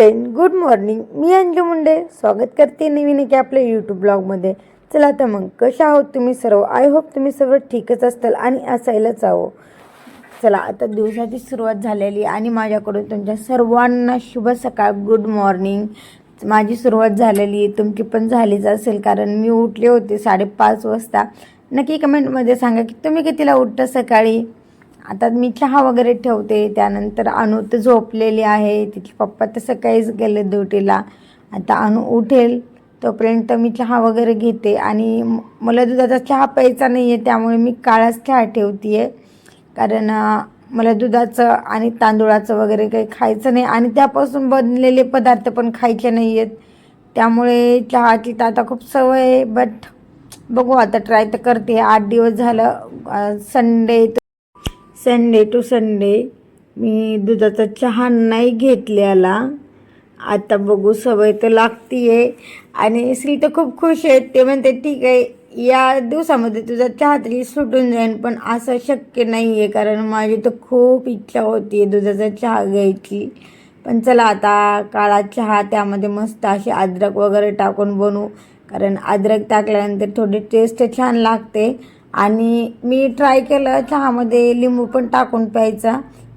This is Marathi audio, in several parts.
Friend, good morning. मी अंजू मुंडे स्वागत करते नवीन एका आपल्या यूट्यूब ब्लॉगमध्ये. चला तर मग कशा आहोत तुम्ही सर्व? आय होप तुम्ही सर्व ठीकच असताल आणि असायलाच हवं. चला आता दिवसाची सुरुवात झालेली आणि माझ्याकडून तुमच्या सर्वांना शुभ सकाळ, गुड मॉर्निंग. माझी सुरुवात झालेली, तुमची पण झालीच असेल कारण मी उठले होते 5:30 वाजता. नक्की कमेंटमध्ये सांगा की तुम्ही कितीला उठता सकाळी. आता मी चहा वगैरे ठेवते. त्यानंतर अनु तर झोपलेली आहे, तिचे पप्पा तर सकाळीच गेले ड्युटीला. आता अनु उठेल तोपर्यंत मी चहा वगैरे घेते आणि मला दुधाचा चहा प्यायचा नाही आहे, त्यामुळे मी काळाच चहा ठेवते आहे. कारण मला दुधाचं आणि तांदूळाचं वगैरे काही खायचं नाही आणि त्यापासून बनलेले पदार्थ पण खायचे नाही आहेत. त्यामुळे चहाची तर आता खूप सवय आहे, बट बघू आता ट्राय तर करते. 8 दिवस झालं संडे टू संडे मी दुधाचा चहा नाही घेतलेला. आता बघू, सवय तर लागती आहे. आणि श्री तर खूप खुश आहे. ते म्हणते ठीक आहे, या दिवसामध्ये तुझा चहा तरी सुटून जाईल, पण असं शक्य नाही आहे कारण माझी तर खूप इच्छा होती दुधाचा चहा घ्यायची. पण चला आता काळा चहा, त्यामध्ये मस्त अशी अद्रक वगैरे टाकून बनवू, कारण अद्रक टाकल्यानंतर थोडी टेस्ट छान लागते. आणि मी ट्राय केलं चहामध्ये लिंबू पण टाकून प्यायचा,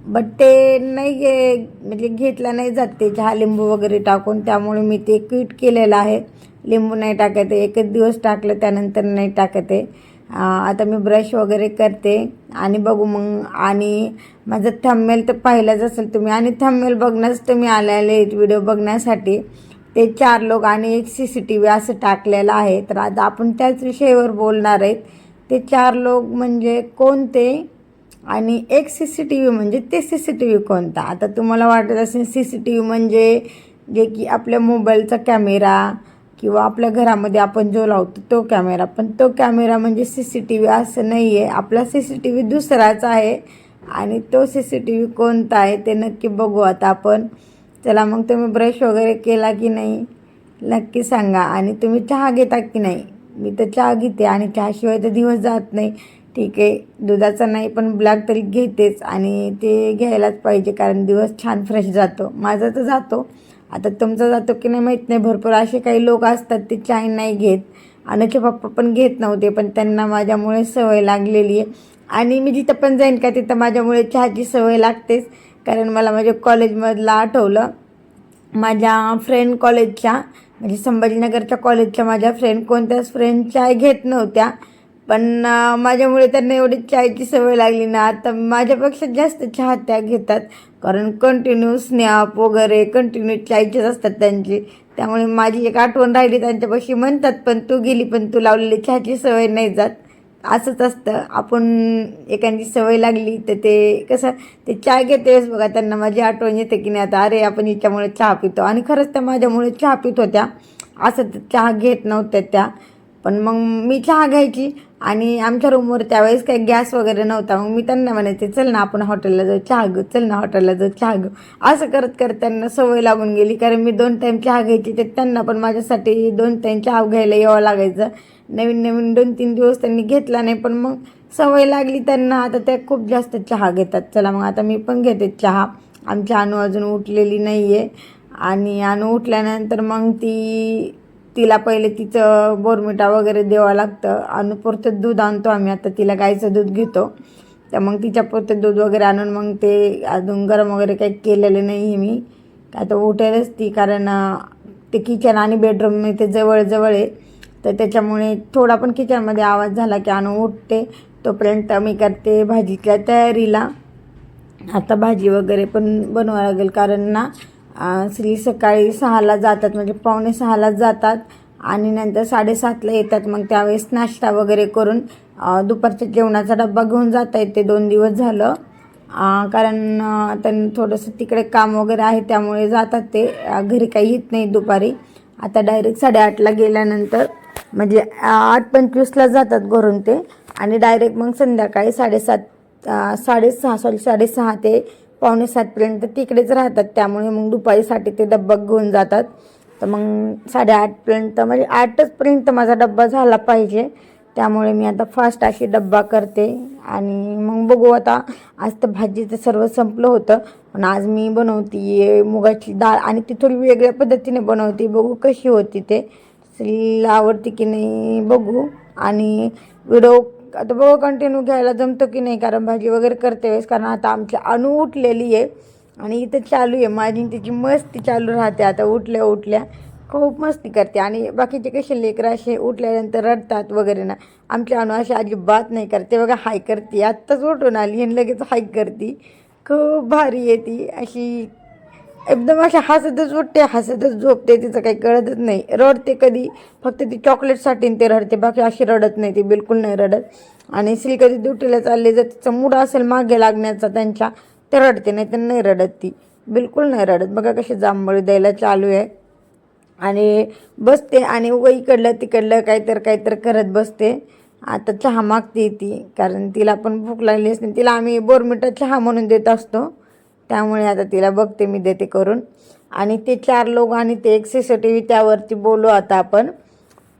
बट ते नाही म्हणजे घेतला नाही जात ते चहा लिंबू वगैरे टाकून, त्यामुळे मी ते क्विट केलेलं आहे. लिंबू नाही टाकत आहे, एकच दिवस टाकलं त्यानंतर नाही टाकत आहे. आता मी ब्रश वगैरे करते आणि बघू मग. आणि माझं थंबनेल तर पाहिलंच असेल तुम्ही, आणि थंबनेल बघण्यास तुम्ही आलेले व्हिडिओ बघण्यासाठी. ते 4 लोक आणि एक CCTV असं टाकलेलं आहे. तर आता आपण त्याच विषयावर बोलणार आहेत. ते 4 लोक म्हणजे कोणते आणि एक CCTV म्हणजे ते CCTV कोणता. आता तुम्हाला वाटत असेल CCTV म्हणजे जे की आपल्या मोबाईलचा कॅमेरा किंवा आपल्या घरामध्ये आपण जो लावतो तो कॅमेरा, पण तो कॅमेरा म्हणजे CCTV असं नाही आहे. आपला CCTV दुसराच आहे आणि तो CCTV कोणता आहे ते नक्की बघू आता आपण. चला मग, तुम्ही ब्रश वगैरे केला की नाही नक्की सांगा. आणि तुम्ही चहा घेता की नाही? मी तर चहा घेते आणि चहाशिवाय तर दिवस जात नाही. ठीक आहे, दुधाचा नाही पण ब्लॅक तरी घेतेच आणि ते घ्यायलाच पाहिजे कारण दिवस छान फ्रेश जातो. माझा तर जातो, आता तुमचा जातो की नाही माहीत नाही. भरपूर असे काही लोक असतात ते चाय नाही घेत. अनुचे पप्पा पण घेत नव्हते, पण त्यांना माझ्यामुळे सवय लागलेली आहे. आणि मी जिथं पण जाईन का तिथं माझ्यामुळे चहाची सवय लागतेच. कारण मला माझ्या कॉलेजमधलं आठवलं. माझ्या फ्रेंड कॉलेजच्या म्हणजे संभाजीनगरच्या कॉलेजच्या माझ्या फ्रेंड कोणत्याच फ्रेंड चाय घेत नव्हत्या, पण माझ्यामुळे त्यांना एवढी चायची सवय लागली ना, आता माझ्यापेक्षा जास्त चहा त्या घेतात. कारण कंटिन्यू स्नॅप वगैरे कंटिन्यू चायचेच असतात त्यांची. त्यामुळे माझी एक आठवण राहिली त्यांच्यापाशी. म्हणतात पण तू गेली पण तू लावलेली चहाची सवय नाही जात. असंच असतं, आपण एखादी सवय लागली तर ते कसं, ते चाय घेतेच बघा त्यांना माझी आठवण येते की नाही आता, अरे आपण हिच्यामुळे चहा पितो. आणि खरंच त्या माझ्यामुळे चहा पित होत्या, असं चहा घेत नव्हत्या त्या. पण मग मी चहा घ्यायची आणि आमच्या रूमवर त्यावेळेस काही गॅस वगैरे नव्हता. मग मी त्यांना म्हणायचे चल ना आपण हॉटेलला जाऊ चहा घेऊ, चल ना हॉटेलला जाऊ चहा घेऊ. असं करत करत त्यांना सवय लागून गेली. कारण मी 2 टाईम चहा घ्यायची, तर त्यांना पण माझ्यासाठी 2 टाईम चहा घ्यायला यावं लागायचं. नवीन नवीन 2-3 दिवस त्यांनी घेतला नाही, पण मग सवय लागली त्यांना. आता त्या खूप जास्त चहा घेतात. चला मग आता मी पण घेते चहा. आमची अनु अजून उठलेली नाही आहे आणि अनु उठल्यानंतर मग तिला पहिले तिचं बोर्मिटा वगैरे द्यावं लागतं. अनुपुरतं दूध आणतो आम्ही, आता तिला गाईचं दूध घेतो. तर मग तिच्यापुरतं दूध वगैरे आणून मग ते अजून गरम वगैरे काही केलेलं नाही आहे मी. आता उठेलच ती, कारण ते किचन आणि बेडरूम मी ते जवळ आहे, तर त्याच्यामुळे थोडा पण किचनमध्ये आवाज झाला की अनु उठते. तोपर्यंत मी करते भाजीच्या तयारीला. आता भाजी वगैरे पण बनवावं लागेल कारण ना श्री सकाळी 6ला जातात, म्हणजे 5:45 जातात आणि नंतर 7:30ला येतात. मग त्यावेळेस नाश्ता वगैरे करून दुपारच्या जेवणाचा डब्बा घेऊन जाता येते. 2 दिवस झालं कारण त्यांनी थोडंसं तिकडे काम वगैरे आहे त्यामुळे जातात ते. घरी काही येत नाही दुपारी. आता डायरेक्ट 8:30ला गेल्यानंतर म्हणजे 8:25ला जातात घरून ते, आणि डायरेक्ट मग संध्याकाळी 6:30 ते 6:45पर्यंत तिकडेच राहतात. त्यामुळे मग दुपारीसाठी ते डब्बा घेऊन जातात. तर मग 8:30पर्यंत म्हणजे 8पर्यंत माझा डब्बा झाला पाहिजे. त्यामुळे मी आता फास्ट अशी डब्बा करते आणि मग बघू आता. आज तर भाजीचं सर्व संपलं होतं, पण आज मी बनवते मुगाची डाळ आणि ती थोडी वेगळ्या पद्धतीने बनवते. बघू कशी होती ते, श्रीला आवडते की नाही बघू. आणि व्हिडिओ आता बघू कंटिन्यू घ्यायला जमतो की नाही, कारण भाजी वगैरे करते वेळेस. कारण आता आमची अनु उठलेली आहे आणि इथं चालू आहे माझी तिची मस्ती चालू राहते. आता उठल्या उठल्या खूप मस्ती करते आणि बाकीचे कसे लेकरं असे उठल्यानंतर रडतात वगैरे ना, आमची अनु अशी अजिबात नाही करते. बघा हाय करते, आत्ताच उठून आली आणि लगेच हाय करते. खूप भारी आहे ती, अशी एकदम अशी हसतच उठते हसतच झोपते, तिचं काही कळतच नाही. रडते कधी फक्त ती चॉकलेटसाठी ते रडते, बाकी अशी रडत नाही ती, बिलकुल नाही रडत. आणि श्री कधी ड्युटीला चालले जर तिचा मूड असेल मागे लागण्याचा त्यांच्या, ते रडते, नाही तर नाही रडत ती, बिलकुल नाही रडत. बघा कशी जांभळी द्यायला चालू आहे आणि बसते आणि उगा इकडलं तिकडलं काहीतरी करत बसते. आता चहा मागते ती, कारण तिला पण भूक लागली असते. तिला आम्ही बोरमिटा चहा म्हणून देत असतो, त्यामुळे आता तिला बघते मी देते करून. आणि ते 4 लोक आणि ते एक CCTV त्यावरती बोलू आता आपण.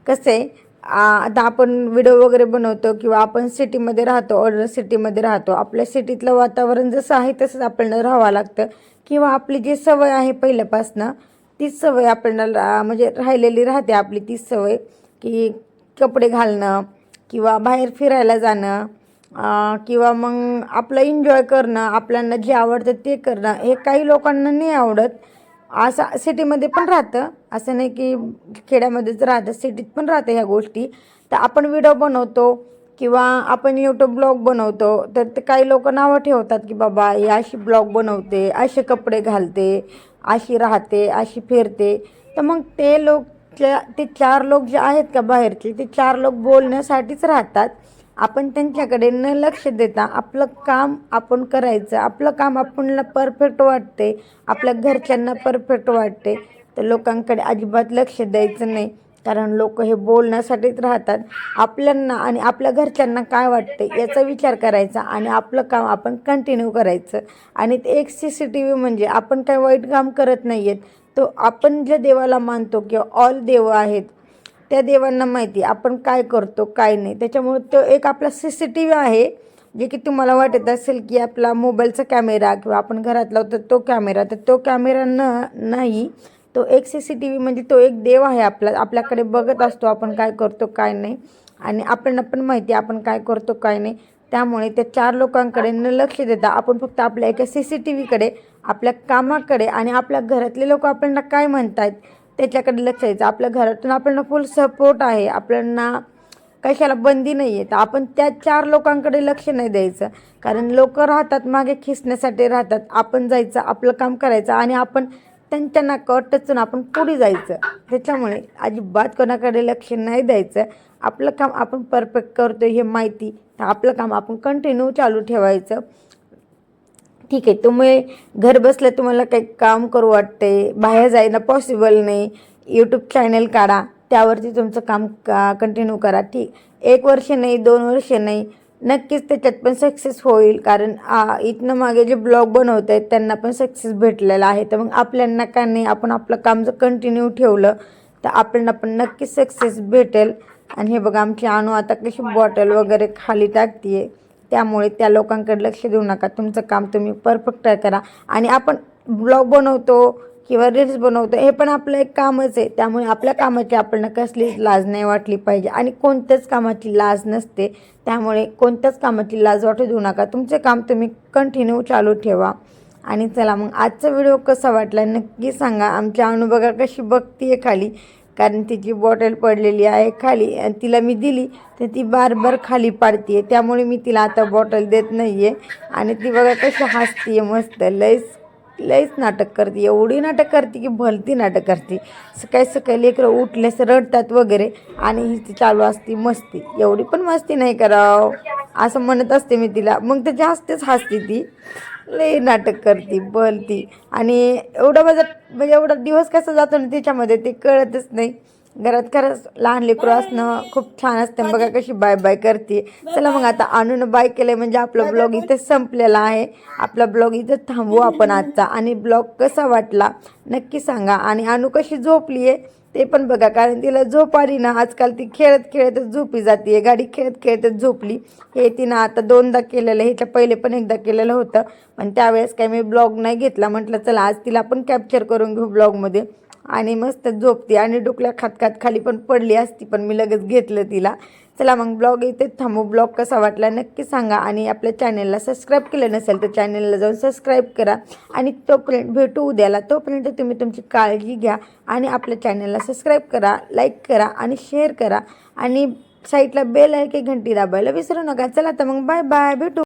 कसं आहे, आता आपण व्हिडिओ वगैरे बनवतो किंवा आपण सिटीमध्ये राहतो, ऑर्डर सिटीमध्ये राहतो. आपल्या सिटीतलं वातावरण जसं आहे तसंच आपल्याला राहावं लागतं, किंवा आपली जी सवय आहे पहिल्यापासनं तीच सवय आपल्याला म्हणजे राहिलेली राहते. आपली तीच सवय की कपडे घालणं किंवा बाहेर फिरायला जाणं किंवा मग आपलं एन्जॉय करणं, आपल्याला जे आवडतं ते करणं. हे काही लोकांना नाही आवडत. असं सिटीमध्ये पण राहतं, असं नाही की खेड्यामध्येच राहतं, सिटीत पण राहतं ह्या गोष्टी. तर आपण व्हिडिओ बनवतो किंवा आपण यूट्यूब ब्लॉग बनवतो, तर ते काही लोक नावं ठेवतात की बाबा ही अशी ब्लॉग बनवते, असे कपडे घालते, अशी राहते, अशी फिरते. तर मग ते लोक ते 4 लोक जे आहेत का बाहेरचे, ते 4 लोक बोलण्यासाठीच राहतात. आपण त्यांच्याकडे न लक्ष देता आपलं काम आपण करायचं. आपलं काम आपल्याला परफेक्ट वाटते, आपल्या घरच्यांना परफेक्ट वाटते, तर लोकांकडे अजिबात लक्ष द्यायचं नाही. कारण लोक हे बोलण्यासाठीच राहतात. आपल्यांना आणि आपल्या घरच्यांना काय वाटते याचा विचार करायचा आणि आपलं काम आपण कंटिन्यू करायचं. आणि ते एक CCTV म्हणजे आपण काय वाईट काम करत नाही आहेत. तो आपण ज्या देवाला मानतो किंवा ऑल देव आहेत त्या देवांना माहिती आपण काय करतो काय नाही. त्याच्यामुळे तो एक आपला CCTV आहे, जे की तुम्हाला वाटत असेल की आपला मोबाईलचा कॅमेरा किंवा आपण घरात लावतो तो कॅमेरा, तर तो कॅमेरा नाही, तो एक CCTV म्हणजे तो एक देव आहे. आपल्याकडे बघत असतो आपण काय करतो काय नाही, आणि आपल्याला पण माहिती आपण काय करतो काय नाही. त्यामुळे त्या 4 लोकांकडे न लक्ष देता आपण फक्त आपल्या एका CCTVकडे, आपल्या कामाकडे आणि आपल्या घरातले लोक आपल्याला काय म्हणतात त्याच्याकडे लक्ष द्यायचं. आपल्या घरातून आपल्याला फुल सपोर्ट आहे, आपल्याला कशाला बंदी नाही आहे, तर आपण त्या 4 लोकांकडे लक्ष नाही द्यायचं. कारण लोक राहतात मागे खिसण्यासाठी राहतात. आपण जायचं, आपलं काम करायचं आणि आपण त्यांच्या नाकावर टचून आपण पुढे जायचं. त्याच्यामुळे अजिबात कोणाकडे लक्ष नाही द्यायचं. आपलं काम आपण परफेक्ट करतो हे माहिती, तर आपलं काम आपण कंटिन्यू चालू ठेवायचं. ठीक आहे, तुम्ही घर बसल्या तुम्हाला काही काम करू वाटते, बाहेर जायला पॉसिबल नाही, यूट्यूब चॅनल काढा, त्यावरती तुमचं काम कंटिन्यू करा. ठीक, 1 वर्ष नाही 2 वर्ष नाही, नक्कीच त्याच्यात पण सक्सेस होईल. कारण इथनं मागे जे ब्लॉग बनवत आहेत त्यांना पण सक्सेस भेटलेला आहे. तर मग आपल्याला का नाही, आपण आपलं काम जर कंटिन्यू ठेवलं तर आपल्याला पण नक्कीच सक्सेस भेटेल. आणि हे बघा आमची अनु आता कशी बॉटल वगैरे खाली टाकते आहे. त्यामुळे त्या लोकांकडे लक्ष देऊ नका, तुमचं काम तुम्ही परफेक्ट करा. आणि आपण ब्लॉग बनवतो किंवा रील्स बनवतो, हे पण आपलं एक कामच आहे. त्यामुळे आपल्या कामाची आपल्याला कसलीच लाज नाही वाटली पाहिजे, आणि कोणत्याच कामाची लाज नसते. त्यामुळे कोणत्याच कामाची लाज वाटू देऊ नका, तुमचे काम तुम्ही कंटिन्यू चालू ठेवा. आणि चला मग आजचा व्हिडिओ कसा वाटला नक्की सांगा. आमची अनु बघा कशी बघती आहे खाली, कारण तिची बॉटल पडलेली आहे खाली आणि तिला मी दिली तर ती बार खाली पाडते आहे. त्यामुळे मी तिला आता बॉटल देत नाही आहे. आणि ती बघा कशी हसते आहे मस्त, लईच नाटक करते, एवढी नाटक करते की भलती नाटक करते. सकाळी लेकरं उठलेस रडतात वगैरे आणि ही चालू असते मस्ती. एवढी पण मस्ती नाही करावं असं म्हणत असते मी तिला, मग तर जास्तच हसते ती, लई नाटक करते भलती. आणि एवढा दिवस कसा जातो ना तिच्यामध्ये ते कळतच नाही. घरात खरंच लहान लेकरू असणं खूप छान असतं. बघा कशी बाय बाय करते. चला मग आता अनुनं बाय केलं म्हणजे आपला ब्लॉग इथं संपलेला आहे. आपला ब्लॉग इथं थांबवू आपण आजचा. आणि ब्लॉग कसा वाटला नक्की सांगा. आणि अनु कशी झोपली आहे ते पण बघा, कारण तिला झोप आली ना, आजकाल ती खेळत खेळतच झोपी जाते. गाडी खेळत खेळतच झोपली. हे तिनं आता 2दा केलेलं, ह्याच्या पहिले पण एकदा केलेलं होतं, पण त्यावेळेस काय मी ब्लॉग नाही घेतला. म्हटलं चला आज तिला पण कॅप्चर करून घेऊ ब्लॉगमध्ये. आणि मस्त झोपते आणि डुकल्या खात खात खाली पण पडली असती, पण मी लगेच घेतलं तिला. चला मग ब्लॉग इथे थांबू. ब्लॉग कसा वाटला नक्की सांगा. आणि आपल्या चॅनलला सबस्क्राईब केलं नसेल तर चॅनलला जाऊन सबस्क्राईब करा. आणि तोपर्यंत भेटू उद्याला. तोपर्यंत तुम्ही तुमची काळजी घ्या आणि आपल्या चॅनलला सबस्क्राईब करा, लाईक करा आणि शेअर करा. आणि साईडला बेल आहे की घंटी दाबायला विसरू नका. चला तर मग बाय बाय, भेटू.